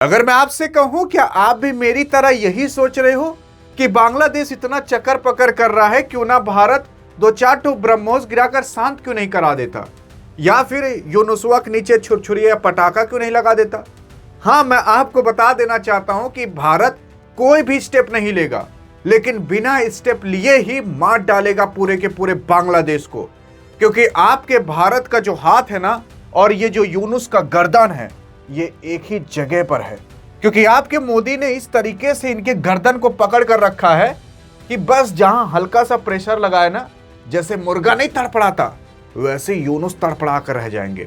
अगर मैं आपसे कहूं, क्या आप भी मेरी तरह यही सोच रहे हो कि बांग्लादेश इतना चक्कर पकड़ कर रहा है, क्यों ना भारत दो चार ठो ब्रह्मोस गिराकर शांत क्यों नहीं करा देता, या फिर यूनुसवा के नीचे छुरछुरी या पटाखा क्यों नहीं लगा देता। हाँ, मैं आपको बता देना चाहता हूं कि भारत कोई भी स्टेप नहीं लेगा, लेकिन बिना स्टेप लिए ही मार डालेगा पूरे के पूरे बांग्लादेश को। क्योंकि आपके भारत का जो हाथ है ना, और ये जो यूनुस का गर्दन है, ये एक ही जगह पर है। क्योंकि आपके मोदी ने इस तरीके से इनके गर्दन को पकड़ कर रखा है कि बस जहां हल्का सा प्रेशर लगाए ना, जैसे मुर्गा नहीं तड़पड़ाता, वैसे यूनुस तड़पड़ा कर रह जाएंगे।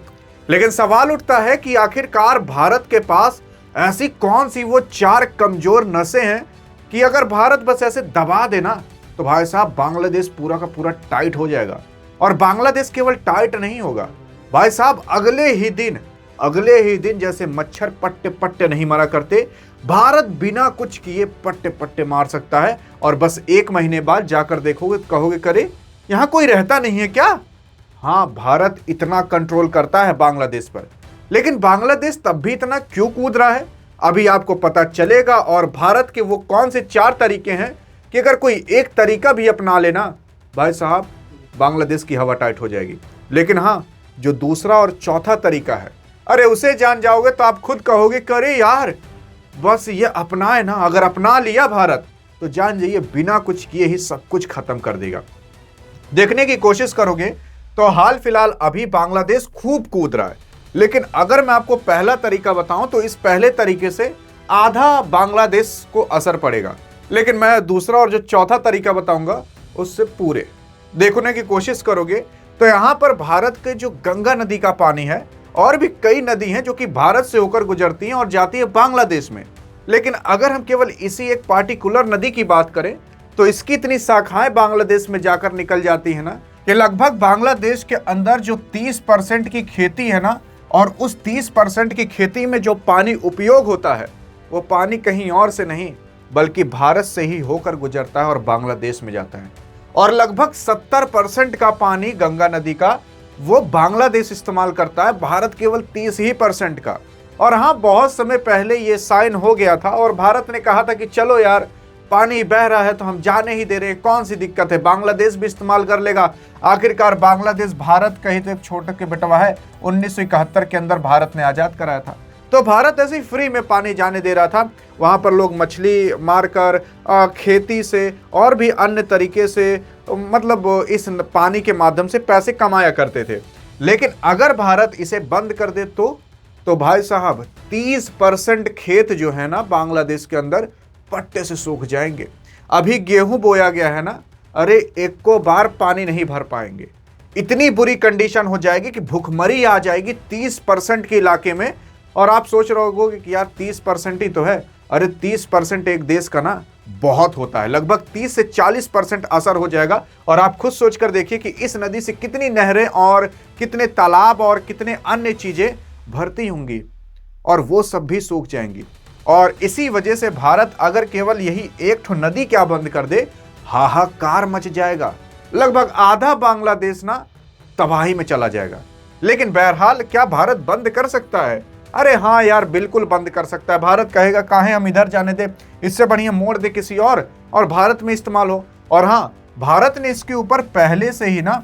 लेकिन सवाल उठता है कि आखिरकार भारत के पास ऐसी कौन सी वो चार कमजोर नसें हैं कि अगर भारत बस ऐसे दबा देना तो भाई साहब बांग्लादेश पूरा का पूरा टाइट हो जाएगा। और बांग्लादेश केवल टाइट नहीं होगा भाई साहब, अगले ही दिन जैसे मच्छर पट्टे पट्टे नहीं मारा करते, भारत बिना कुछ किए पट्टे पट्टे मार सकता है। और बस 1 महीने बाद जाकर देखोगे, कहोगे करे यहां कोई रहता नहीं है क्या। हाँ, भारत इतना कंट्रोल करता है बांग्लादेश पर, लेकिन बांग्लादेश तब भी इतना क्यों कूद रहा है, अभी आपको पता चलेगा। और भारत के वो कौन से 4 तरीके हैं कि अगर कोई एक तरीका भी अपना लेना, भाई साहब बांग्लादेश की हवा टाइट हो जाएगी। लेकिन हाँ, जो दूसरा और चौथा तरीका है, अरे उसे जान जाओगे तो आप खुद कहोगे करे यार बस ये अपनाए ना, अगर अपना लिया भारत तो जान जाइए बिना कुछ किए ही सब कुछ खत्म कर देगा। देखने की कोशिश करोगे तो हाल फिलहाल अभी बांग्लादेश खूब कूद रहा है, लेकिन अगर मैं आपको पहला तरीका बताऊं तो इस पहले तरीके से आधा बांग्लादेश को असर पड़ेगा, लेकिन मैं दूसरा और जो चौथा तरीका बताऊंगा उससे पूरे देखने की कोशिश करोगे तो यहां पर भारत के जो गंगा नदी का पानी है, और भी कई नदी हैं जो कि भारत से होकर गुजरती हैं और जाती है बांग्लादेश में। लेकिन अगर हम केवल इसी एक पार्टिकुलर नदी की बात करें तो इसकी इतनी शाखाएं बांग्लादेश में जाकर निकल जाती है ना कि लगभग बांग्लादेश के अंदर जो 30% की खेती है ना, और उस 30% की खेती में जो पानी उपयोग होता है, वो पानी कहीं और से नहीं बल्कि भारत से ही होकर गुजरता है और बांग्लादेश में जाता है। और लगभग 70% का पानी गंगा नदी का वो बांग्लादेश इस्तेमाल करता है, भारत केवल 30% का। और हाँ, बहुत समय पहले ये साइन हो गया था और भारत ने कहा था कि चलो यार पानी बह रहा है तो हम जाने ही दे रहे हैं, कौन सी दिक्कत है, बांग्लादेश भी इस्तेमाल कर लेगा। आखिरकार बांग्लादेश भारत का ही तो एक छोटा के बेटवा है, 1971 के अंदर भारत ने आजाद कराया था, तो भारत ऐसे ही फ्री में पानी जाने दे रहा था। वहां पर लोग मछली मारकर, खेती से और भी अन्य तरीके से, मतलब इस पानी के माध्यम से पैसे कमाया करते थे। लेकिन अगर भारत इसे बंद कर दे तो भाई साहब 30% खेत जो है ना बांग्लादेश के अंदर पट्टे से सूख जाएंगे। अभी गेहूं बोया गया है ना, अरे एक को बार पानी नहीं भर पाएंगे, इतनी बुरी कंडीशन हो जाएगी कि भूखमरी आ जाएगी 30% के इलाके में। और आप सोच रहे होगे कि यार 30% ही तो है, अरे 30% एक देश का ना बहुत होता है, लगभग 30 से 40% असर हो जाएगा। और आप खुद सोचकर देखिए कि इस नदी से कितनी नहरें और कितने तालाब और कितने अन्य चीजें भरती होंगी, और वो सब भी सूख जाएंगी। और इसी वजह से भारत अगर केवल यही एक ठो नदी क्या बंद कर दे, हाहाकार मच जाएगा, लगभग आधा बांग्लादेश ना तबाही में चला जाएगा। लेकिन बहरहाल क्या भारत बंद कर सकता है? अरे हाँ यार, बिल्कुल बंद कर सकता है। भारत कहेगा काहे हम इधर जाने दे, इससे बढ़िया मोड़ दे किसी और भारत में इस्तेमाल हो। और हाँ, भारत ने इसके ऊपर पहले से ही ना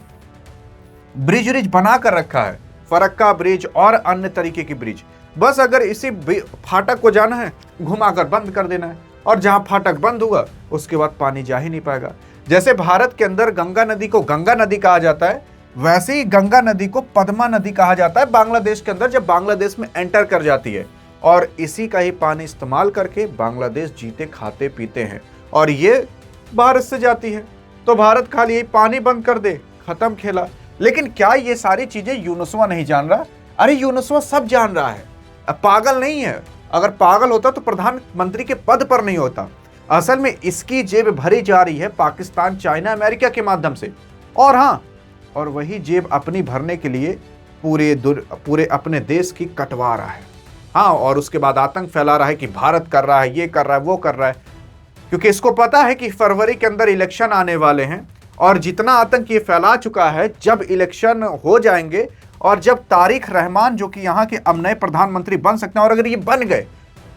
ब्रिज बना कर रखा है, फरक्का ब्रिज और अन्य तरीके की ब्रिज। बस अगर इसी फाटक को जाना है, घुमाकर बंद कर देना है, और जहां फाटक बंद हुआ उसके बाद पानी जा ही नहीं पाएगा। जैसे भारत के अंदर गंगा नदी को गंगा नदी कहा जाता है, वैसे ही गंगा नदी को पद्मा नदी कहा जाता है बांग्लादेश के अंदर, जब बांग्लादेश में एंटर कर जाती है। और इसी का ही पानी इस्तेमाल करके बांग्लादेश जीते खाते पीते हैं, और ये भारत से जाती है। तो भारत खाली यही पानी बंद कर दे, खत्म खेला। लेकिन क्या ये सारी चीजें यूनुसवा नहीं जान रहा? अरे यूनुसवा सब जान रहा है, अब पागल नहीं है। अगर पागल होता तो प्रधानमंत्री के पद पर नहीं होता। असल में इसकी जेब भरी जा रही है पाकिस्तान, चाइना, अमेरिका के माध्यम से। और हाँ, और वही जेब अपनी भरने के लिए पूरे अपने देश की कटवा रहा है। हाँ, और उसके बाद आतंक फैला रहा है कि भारत कर रहा है, ये कर रहा है, वो कर रहा है, क्योंकि इसको पता है कि फरवरी के अंदर इलेक्शन आने वाले हैं। और जितना आतंक ये फैला चुका है, जब इलेक्शन हो जाएंगे और जब तारिक रहमान जो कि यहाँ के अब नए प्रधानमंत्री बन सकते हैं, और अगर ये बन गए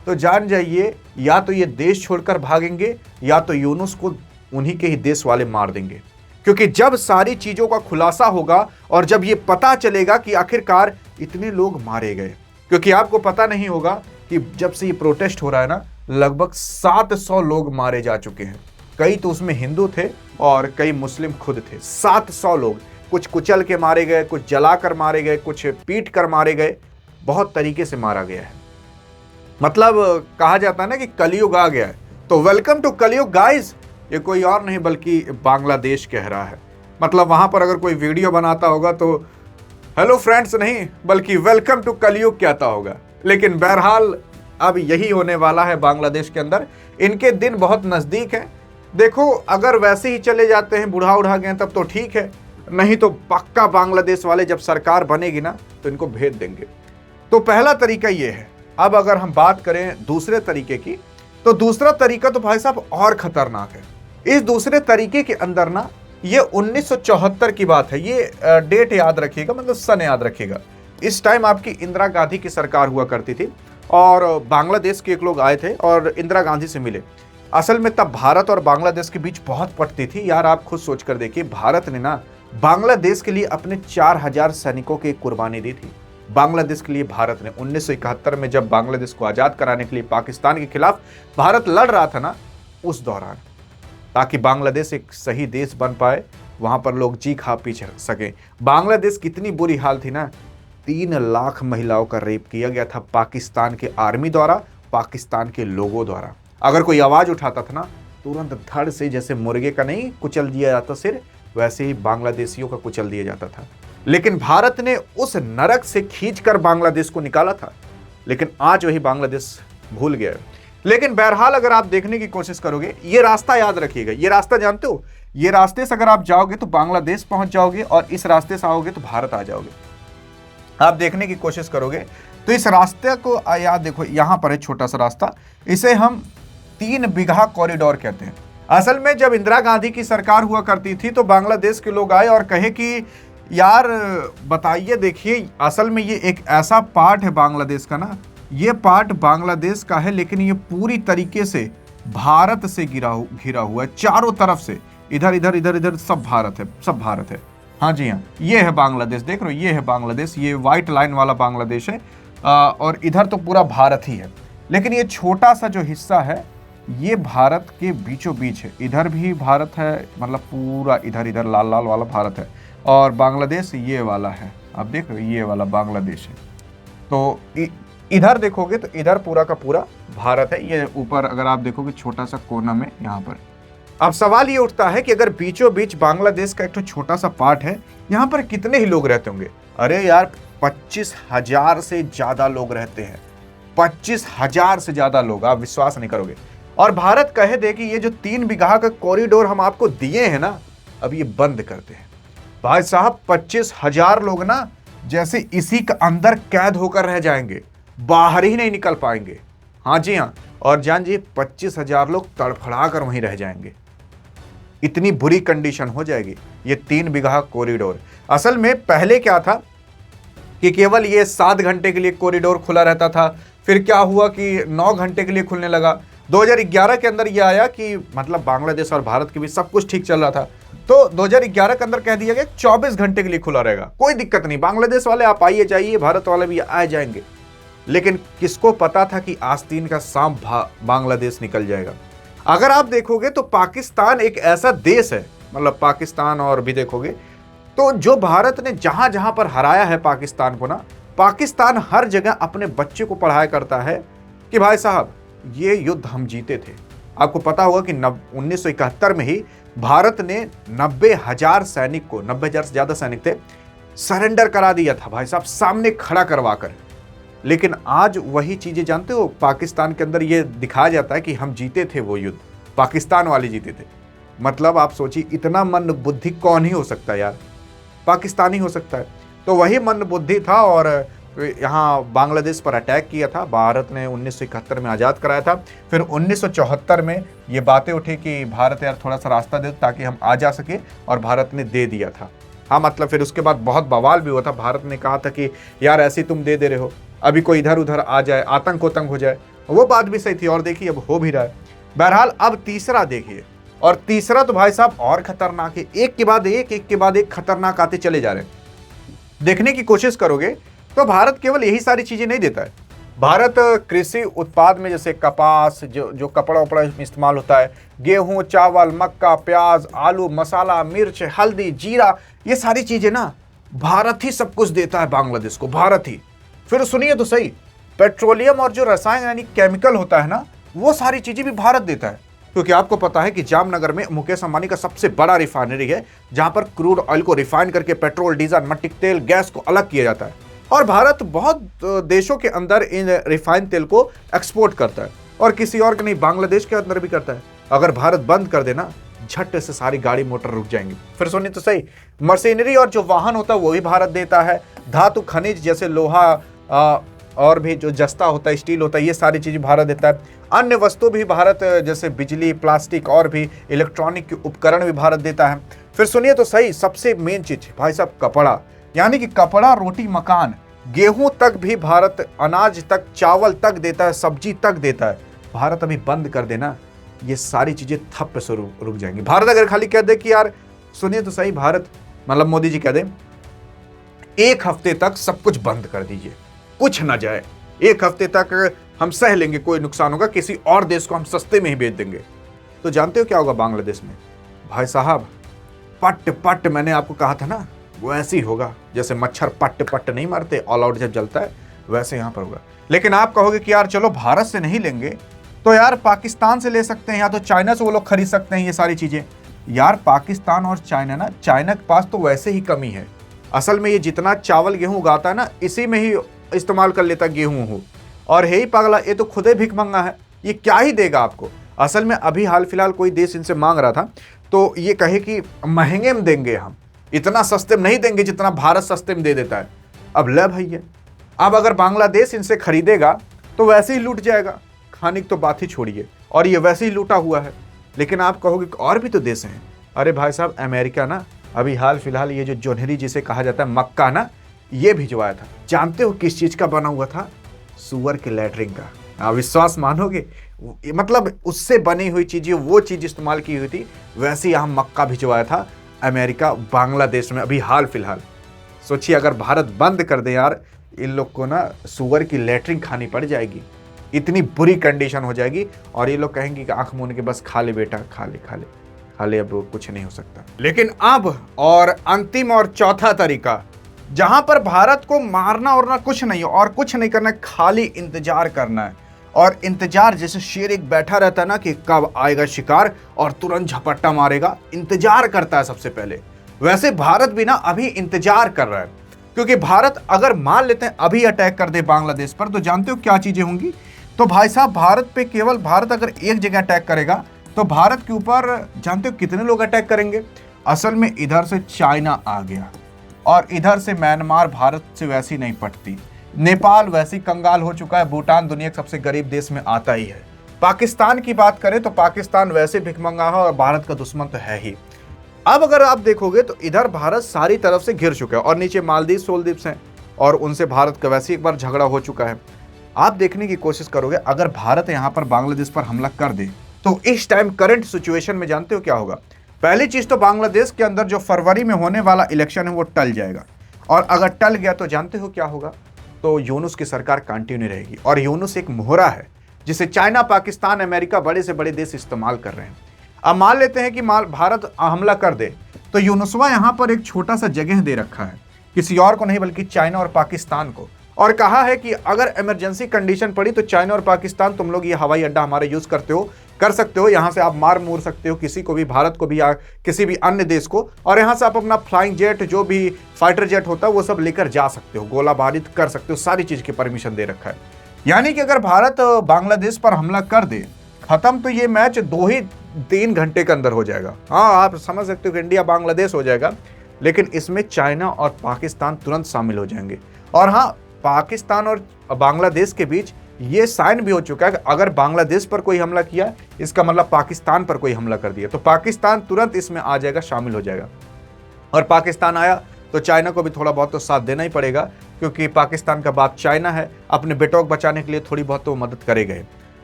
तो जान जाइए या तो ये देश छोड़कर भागेंगे या तो यूनुस को उन्हीं के ही देश वाले मार देंगे। क्योंकि जब सारी चीजों का खुलासा होगा और जब ये पता चलेगा कि आखिरकार इतने लोग मारे गए, क्योंकि आपको पता नहीं होगा कि जब से ये प्रोटेस्ट हो रहा है ना, लगभग 700 लोग मारे जा चुके हैं। कई तो उसमें हिंदू थे और कई मुस्लिम खुद थे। 700 लोग, कुछ कुचल के मारे गए, कुछ जलाकर मारे गए, कुछ पीट कर मारे गए, बहुत तरीके से मारा गया है। मतलब कहा जाता है ना कि कलयुग आ गया है। तो वेलकम टू कलयुग गाइस। ये कोई और नहीं बल्कि बांग्लादेश कह रहा है। मतलब वहां पर अगर कोई वीडियो बनाता होगा तो हेलो फ्रेंड्स नहीं बल्कि वेलकम टू कलयुग कहता होगा। लेकिन बहरहाल अब यही होने वाला है बांग्लादेश के अंदर। इनके दिन बहुत नजदीक है। देखो अगर वैसे ही चले जाते हैं, बूढ़ा उड़ा गए तब तो ठीक है, नहीं तो पक्का बांग्लादेश वाले जब सरकार बनेगी ना तो इनको भेज देंगे। तो पहला तरीका ये है। अब अगर हम बात करें दूसरे तरीके की, तो दूसरा तरीका तो भाई साहब और खतरनाक है। इस दूसरे तरीके के अंदर ना ये 1974 की बात है। ये डेट याद रखिएगा, मतलब सन याद रखिएगा। इस टाइम आपकी इंदिरा गांधी की सरकार हुआ करती थी और बांग्लादेश के एक लोग आए थे और इंदिरा गांधी से मिले। असल में तब भारत और बांग्लादेश के बीच बहुत पटती थी यार। आप खुद सोच कर देखिए, भारत ने ना बांग्लादेश के लिए अपने 4000 सैनिकों की कुर्बानी दी थी। बांग्लादेश के लिए भारत ने 1971 में जब बांग्लादेश को आजाद कराने के लिए पाकिस्तान के खिलाफ भारत लड़ रहा था ना, उस दौरान, ताकि बांग्लादेश एक सही देश बन पाए, वहां पर लोग जी खा पी सके। बांग्लादेश कितनी बुरी हाल थी ना, 3 लाख महिलाओं का रेप किया गया था पाकिस्तान के आर्मी द्वारा, पाकिस्तान के लोगों द्वारा। अगर कोई आवाज उठाता था ना, तुरंत धड़ से जैसे मुर्गे का नहीं कुचल दिया जाता सिर, वैसे ही बांग्लादेशियों का कुचल दिया जाता था। लेकिन भारत ने उस नरक से खींचकर बांग्लादेश को निकाला था। लेकिन आज वही बांग्लादेश भूल गया। लेकिन बहरहाल अगर आप देखने की कोशिश करोगे, ये रास्ता याद रखिएगा। ये रास्ता जानते हो, ये रास्ते से अगर आप जाओगे तो बांग्लादेश पहुंच जाओगे और इस रास्ते से आओगे तो भारत आ जाओगे। आप देखने की कोशिश करोगे तो इस रास्ते को याद देखो, यहां पर है छोटा सा रास्ता, इसे हम 3 बीघा कॉरिडोर कहते हैं। असल में जब इंदिरा गांधी की सरकार हुआ करती थी तो बांग्लादेश के लोग आए और कहे कि यार बताइए, देखिए असल में ये एक ऐसा पार्ट है बांग्लादेश का ना, ये पार्ट बांग्लादेश का है लेकिन ये पूरी तरीके से भारत से घिरा हुआ है चारों तरफ से। इधर इधर इधर इधर सब भारत है, सब भारत है। हाँ जी हाँ, ये है बांग्लादेश, देख रहे हो, ये है बांग्लादेश, ये व्हाइट लाइन वाला बांग्लादेश है। और इधर तो पूरा भारत ही है। लेकिन ये छोटा सा जो हिस्सा है ये भारत के बीचों बीच है। इधर भी भारत है, मतलब पूरा इधर इधर लाल लाल वाला भारत है। और बांग्लादेश ये वाला है, आप देख रहे हो, ये वाला बांग्लादेश है। तो इधर देखोगे तो इधर पूरा का पूरा भारत है। ये ऊपर अगर आप देखोगे छोटा सा कोना में यहाँ पर। अब सवाल ये उठता है कि अगर बीचों बीच बांग्लादेश का एक छोटा सा पार्ट है, यहाँ पर कितने ही लोग रहते होंगे? अरे यार 25,000 से ज्यादा लोग रहते हैं। 25,000 से ज्यादा लोग, आप विश्वास नहीं करोगे। और भारत कहे दे कि ये जो 3 बीघा का कॉरिडोर हम आपको दिए हैं ना, अब ये बंद करते हैं। भाई साहब 25,000 लोग ना जैसे इसी के अंदर कैद होकर रह जाएंगे, बाहर ही नहीं निकल पाएंगे। हाँ जी हाँ, और जान जी 25,000 लोग तड़फड़ा कर वहीं रह जाएंगे। इतनी बुरी कंडीशन हो जाएगी ये 3 बीघा कॉरिडोर। असल में पहले क्या था कि केवल ये 7 घंटे के लिए कॉरिडोर खुला रहता था, फिर क्या हुआ कि 9 घंटे के लिए खुलने लगा। 2011 के अंदर यह आया कि मतलब बांग्लादेश और भारत के बीच सब कुछ ठीक चल रहा था, तो 2011 के अंदर कह दिया गया 24 घंटे के लिए खुला रहेगा, कोई दिक्कत नहीं, बांग्लादेश वाले आप आइए जाइए, भारत वाले भी आ जाएंगे। लेकिन किसको पता था कि आस्तीन का सांप बांग्लादेश निकल जाएगा। अगर आप देखोगे तो पाकिस्तान एक ऐसा देश है, मतलब पाकिस्तान और भी देखोगे तो जो भारत ने जहां जहां पर हराया है पाकिस्तान को ना, पाकिस्तान हर जगह अपने बच्चे को पढ़ाया करता है कि भाई साहब ये युद्ध हम जीते थे। आपको पता होगा कि 1971 में ही भारत ने 90,000 सैनिक को, 90,000 से ज्यादा सैनिक थे, सरेंडर करा दिया था भाई साहब, सामने खड़ा करवा कर। लेकिन आज वही चीजें जानते हो, पाकिस्तान के अंदर ये दिखाया जाता है कि हम जीते थे वो युद्ध, पाकिस्तान वाले जीते थे। मतलब आप सोचिए इतना मन बुद्धि कौन ही हो सकता है यार, पाकिस्तानी हो सकता है। तो वही मन बुद्धि था और यहाँ बांग्लादेश पर अटैक किया था। भारत ने 1971 में आज़ाद कराया था। फिर 1974 में ये बातें उठी कि भारत यार थोड़ा सा रास्ता दे ताकि हम आ जा सके, और भारत ने दे दिया था। हाँ मतलब फिर उसके बाद बहुत बवाल भी हुआ था। भारत ने कहा था कि यार ऐसे तुम दे रहे हो, अभी कोई इधर उधर आ जाए, आतंक हो जाए। वो बात भी सही थी और देखिए अब हो भी रहा है। बहरहाल अब तीसरा देखिए, और तीसरा तो भाई साहब और खतरनाक है, एक के बाद एक खतरनाक आते चले जा रहे हैं। देखने की कोशिश करोगे तो भारत केवल यही सारी चीजें नहीं देता है। भारत कृषि उत्पाद में जैसे कपास, जो कपड़ा वपड़ा में इस्तेमाल होता है, गेहूं, चावल, मक्का, प्याज, आलू, मसाला, मिर्च, हल्दी, जीरा, ये सारी चीजें ना भारत ही सब कुछ देता है बांग्लादेश को, भारत ही। फिर सुनिए तो सही, पेट्रोलियम और जो रसायन यानी केमिकल होता है ना, वो सारी चीजें भी भारत देता है। क्योंकि आपको पता है कि जामनगर में मुकेश अंबानी का सबसे बड़ा रिफाइनरी है, जहां पर क्रूड ऑयल को रिफाइन करके पेट्रोल, डीजल, मट्टी तेल, गैस को अलग किया जाता है। और भारत बहुत देशों के अंदर इन रिफाइन तेल को एक्सपोर्ट करता है, और किसी और के नहीं, बांग्लादेश के अंदर भी करता है। अगर भारत बंद कर देना, झट से सारी गाड़ी मोटर रुक जाएंगी। फिर सुनिए तो सही, मशीनरी और जो वाहन होता है वो भी भारत देता है। धातु खनिज जैसे लोहा और भी जो जस्ता होता है, स्टील होता है, ये सारी चीजें भारत देता है। अन्य वस्तु भी भारत, जैसे बिजली, प्लास्टिक और भी इलेक्ट्रॉनिक के उपकरण भी भारत देता है। फिर सुनिए तो सही, सबसे मेन चीज भाई साहब कपड़ा, यानी कि कपड़ा, रोटी, मकान, गेहूं तक भी भारत, अनाज तक, चावल तक देता है, सब्जी तक देता है। भारत अभी बंद कर देना, ये सारी चीजें थप से रुक जाएंगी। भारत अगर खाली कह दे कि यार सुनिए तो सही, भारत मतलब मोदी जी कह दे 1 हफ्ते तक सब कुछ बंद कर दीजिए, कुछ ना जाए, 1 हफ्ते तक हम सह लेंगे, कोई नुकसान होगा, किसी और देश को हम सस्ते में ही बेच देंगे, तो जानते हो क्या होगा बांग्लादेश में? भाई साहब पट पट, मैंने आपको कहा था ना, वो ऐसे ही होगा जैसे मच्छर पट पट नहीं मरते, ऑल आउट जब जलता है, वैसे यहां पर होगा। लेकिन आप कहोगे कि यार चलो भारत से नहीं लेंगे तो यार पाकिस्तान से ले सकते हैं, या तो चाइना से वो लोग खरीद सकते हैं ये सारी चीजें। यार पाकिस्तान और चाइना ना, चाइना के पास तो वैसे ही कमी है। असल में ये जितना चावल गेहूं उगाता है ना, इसी में ही इस्तेमाल कर लेता गेहूं हो, और है ही पागला, ये तो खुदे भिख मंगा है, ये क्या ही देगा आपको। असल में अभी हाल फिलहाल कोई देश इनसे मांग रहा था, तो ये कहे कि महंगे में देंगे, हम इतना सस्ते में नहीं देंगे जितना भारत सस्ते में दे देता है। अब ले भैया, अब अगर बांग्लादेश इनसे खरीदेगा तो वैसे ही लूट जाएगा, खाने की तो बात ही छोड़िए, और ये वैसे ही लूटा हुआ है। लेकिन आप कहोगे कि और भी तो देश हैं। अरे भाई साहब, अमेरिका ना अभी हाल फिलहाल ये जो जोन्हरी जिसे कहा जाता है, मक्का ना, ये भिजवाया था। जानते हो किस चीज का बना हुआ था? सुअर के लैटरिन का। आप विश्वास मानोगे, मतलब उससे बनी हुई चीजें, वो चीज इस्तेमाल की हुई थी। वैसे यहाँ मक्का भिजवाया था अमेरिका बांग्लादेश में अभी हाल फिलहाल। सोचिए अगर भारत बंद कर दे यार, इन लोग को ना सुअर की लैटरिन खानी पड़ जाएगी, इतनी बुरी कंडीशन हो जाएगी, और ये लोग कहेंगे कि आंख मूंद के बस खा ले बेटा, खा ले खा ले खा ले, अब कुछ नहीं हो सकता। लेकिन अब और अंतिम और चौथा तरीका, जहां पर भारत को मारना और ना कुछ नहीं, और कुछ नहीं करना है, खाली इंतजार करना है। और इंतजार जैसे शेर एक बैठा रहता है ना कि कब आएगा शिकार और तुरंत झपट्टा मारेगा, इंतजार करता है सबसे पहले, वैसे भारत भी ना अभी इंतजार कर रहा है। क्योंकि भारत अगर मान लेते हैं अभी अटैक कर दे बांग्लादेश पर, तो जानते हो क्या चीजें होंगी? तो भाई साहब भारत पे, केवल भारत अगर एक जगह अटैक करेगा तो भारत के ऊपर जानते हो कितने लोग अटैक करेंगे? असल में इधर से चाइना आ गया, और इधर से म्यांमार भारत से वैसी नहीं पटती, नेपाल वैसी कंगाल हो चुका है, भूटान दुनिया के सबसे गरीब देश में आता ही है। पाकिस्तान की बात करें तो पाकिस्तान वैसे भिखमंगा है और भारत का दुश्मन तो है ही। अब अगर आप देखोगे तो इधर भारत सारी तरफ से घिर चुका है, और नीचे मालदीव सोलदीव्स हैं, और उनसे भारत का वैसे एक बार झगड़ा हो चुका है। आप देखने की कोशिश करोगे, अगर भारत यहां पर बांग्लादेश पर हमला कर दे तो इस टाइम करंट सिचुएशन में जानते हो क्या होगा? पहली चीज तो बांग्लादेश के अंदर जो फरवरी में होने वाला इलेक्शन है वो टल जाएगा, और अगर टल गया तो जानते हो क्या होगा? तो यूनुस की सरकार कंटिन्यू रहेगी, और यूनुस एक मोहरा है जिसे चाइना, पाकिस्तान, अमेरिका, बड़े से बड़े देश इस्तेमाल कर रहे हैं। अब मान लेते हैं कि भारत हमला कर दे, तो यूनुसवा यहां पर एक छोटा सा जगह दे रखा है, किसी और को नहीं बल्कि चाइना और पाकिस्तान को, और कहा है कि अगर इमरजेंसी कंडीशन पड़ी तो चाइना और पाकिस्तान तुम लोग ये हवाई अड्डा हमारा यूज कर सकते हो, यहां से आप मार मूर सकते हो किसी को भी, भारत को भी या किसी भी अन्य देश को, और यहां से आप अपना फ्लाइंग जेट, जो भी फाइटर जेट होता है वो सब लेकर जा सकते हो, गोला बारूद कर सकते हो, सारी चीज की परमिशन दे रखा है। यानी कि अगर भारत बांग्लादेश पर हमला कर दे, खत्म, तो ये मैच 2-3 घंटे के अंदर हो जाएगा। हाँ, आप समझ सकते हो कि इंडिया बांग्लादेश हो जाएगा, लेकिन इसमें चाइना और पाकिस्तान तुरंत शामिल हो जाएंगे। और हाँ, पाकिस्तान और बांग्लादेश के बीच ये साइन भी हो चुका है कि अगर बांग्लादेश पर कोई हमला किया, इसका मतलब पाकिस्तान पर कोई हमला कर दिया, तो पाकिस्तान तुरंत इसमें आ जाएगा, शामिल हो जाएगा। और पाकिस्तान आया तो चाइना को भी थोड़ा बहुत तो साथ देना ही पड़ेगा, क्योंकि पाकिस्तान का बाप चाइना है, अपने बेटों को बचाने के लिए थोड़ी बहुत तो मदद करेगा।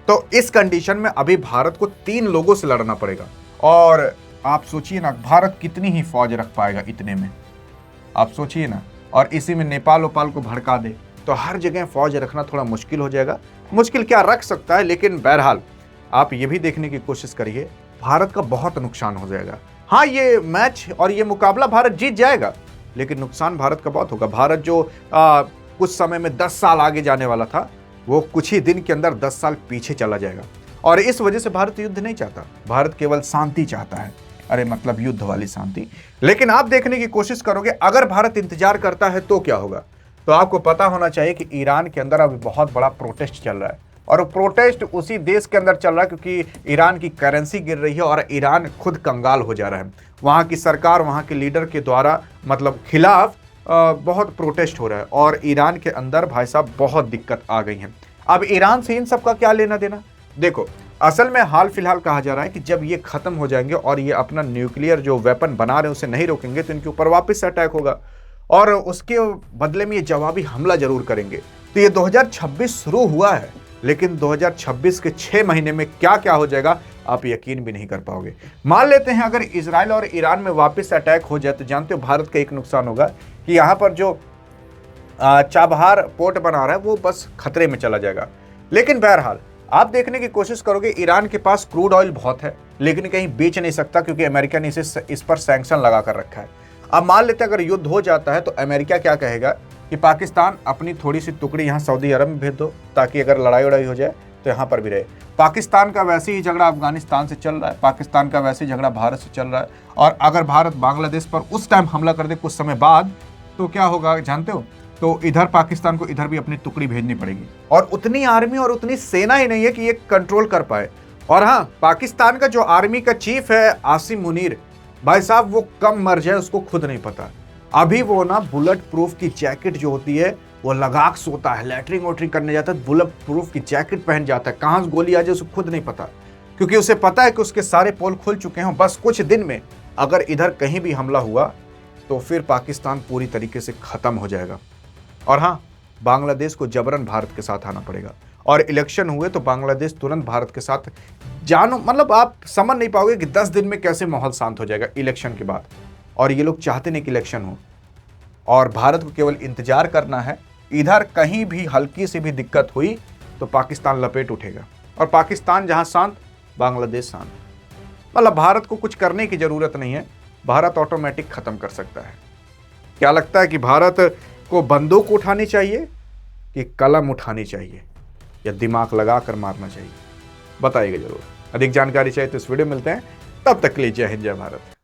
तो इस कंडीशन में अभी भारत को 3 लोगों से लड़ना पड़ेगा। और आप सोचिए ना, भारत कितनी ही फौज रख पाएगा इतने में, आप सोचिए ना। और इसी में नेपाल ओपाल को भड़का दे तो हर जगह फौज रखना थोड़ा मुश्किल हो जाएगा। मुश्किल क्या, रख सकता है, लेकिन बहरहाल आप ये भी देखने की कोशिश करिए, भारत का बहुत नुकसान हो जाएगा। हाँ, ये मैच और ये मुकाबला भारत जीत जाएगा, लेकिन नुकसान भारत का बहुत होगा। भारत जो कुछ समय में 10 साल आगे जाने वाला था, वो कुछ ही दिन के अंदर 10 साल पीछे चला जाएगा। और इस वजह से भारत युद्ध नहीं चाहता, भारत केवल शांति चाहता है। अरे मतलब युद्ध वाली शांति। लेकिन आप देखने की कोशिश करोगे, अगर भारत इंतजार करता है तो क्या होगा। तो आपको पता होना चाहिए कि ईरान के अंदर अभी बहुत बड़ा प्रोटेस्ट चल रहा है, और प्रोटेस्ट उसी देश के अंदर चल रहा है क्योंकि ईरान की करेंसी गिर रही है और ईरान खुद कंगाल हो जा रहा है। वहाँ की सरकार, वहाँ के लीडर के द्वारा मतलब खिलाफ बहुत प्रोटेस्ट हो रहा है, और ईरान के अंदर भाई साहब बहुत दिक्कत आ गई है। अब ईरान से इन सब का क्या लेना देना। देखो, असल में हाल फिलहाल कहा जा रहा है कि जब ये खत्म हो जाएंगे और ये अपना न्यूक्लियर जो वेपन बना रहे हैं उसे नहीं रोकेंगे, तो इनके ऊपर वापस से अटैक होगा और उसके बदले में ये जवाबी हमला जरूर करेंगे। तो ये 2026 शुरू हुआ है, लेकिन 2026 के 6 महीने में क्या क्या हो जाएगा आप यकीन भी नहीं कर पाओगे। मान लेते हैं अगर इजराइल और ईरान में वापस अटैक हो जाए, तो जानते हो भारत का एक नुकसान होगा कि यहाँ पर जो चाबहार पोर्ट बना रहा है वो बस खतरे में चला जाएगा। लेकिन बहरहाल आप देखने की कोशिश करोगे, ईरान के पास क्रूड ऑयल बहुत है, लेकिन कहीं बेच नहीं सकता क्योंकि अमेरिका ने इस पर सैंक्शन लगा कर रखा है। अब मान लेते हैं अगर युद्ध हो जाता है तो अमेरिका क्या कहेगा कि पाकिस्तान अपनी थोड़ी सी टुकड़ी यहाँ सऊदी अरब में भेज दो, ताकि अगर लड़ाई उड़ाई हो जाए तो यहाँ पर भी रहे। पाकिस्तान का वैसे ही झगड़ा अफगानिस्तान से चल रहा है, पाकिस्तान का वैसे ही झगड़ा भारत से चल रहा है, और अगर भारत बांग्लादेश पर उस टाइम हमला कर दे कुछ समय बाद, तो क्या होगा जानते हो। तो इधर पाकिस्तान को इधर भी अपनी टुकड़ी भेजनी पड़ेगी, और उतनी आर्मी और उतनी सेना ही नहीं है कि ये कंट्रोल कर पाए। और हाँ, पाकिस्तान का जो आर्मी का चीफ है आसिम मुनीर, भाई साहब वो कब मर जाए उसको खुद नहीं पता। अभी वो ना बुलेट प्रूफ की जैकेट जो होती है वो लगा के सोता है, लैटरिंग वोटरिंग करने जाता है, बुलेट प्रूफ की जैकेट पहन जाता है। कहाँ से गोली आ जाए उसको खुद नहीं पता, क्योंकि उसे पता है कि उसके सारे पोल खुल चुके हैं। बस कुछ दिन में अगर इधर कहीं भी हमला हुआ तो फिर पाकिस्तान पूरी तरीके से खत्म हो जाएगा। और हाँ, बांग्लादेश को जबरन भारत के साथ आना पड़ेगा, और इलेक्शन हुए तो बांग्लादेश तुरंत भारत के साथ जानो, मतलब आप समझ नहीं पाओगे कि 10 दिन में कैसे माहौल शांत हो जाएगा इलेक्शन के बाद। और ये लोग चाहते नहीं कि इलेक्शन हो, और भारत को केवल इंतजार करना है। इधर कहीं भी हल्की सी भी दिक्कत हुई तो पाकिस्तान लपेट उठेगा, और पाकिस्तान जहां शांत, बांग्लादेश शांत। मतलब भारत को कुछ करने की जरूरत नहीं है, भारत ऑटोमेटिक खत्म कर सकता है। क्या लगता है कि भारत को बंदूक उठानी चाहिए कि कलम उठानी चाहिए, या दिमाग लगा कर मारना चाहिए? बताइएगा जरूर। अधिक जानकारी चाहिए तो इस वीडियो में मिलते हैं, तब तक के लिए जय हिंद जय भारत।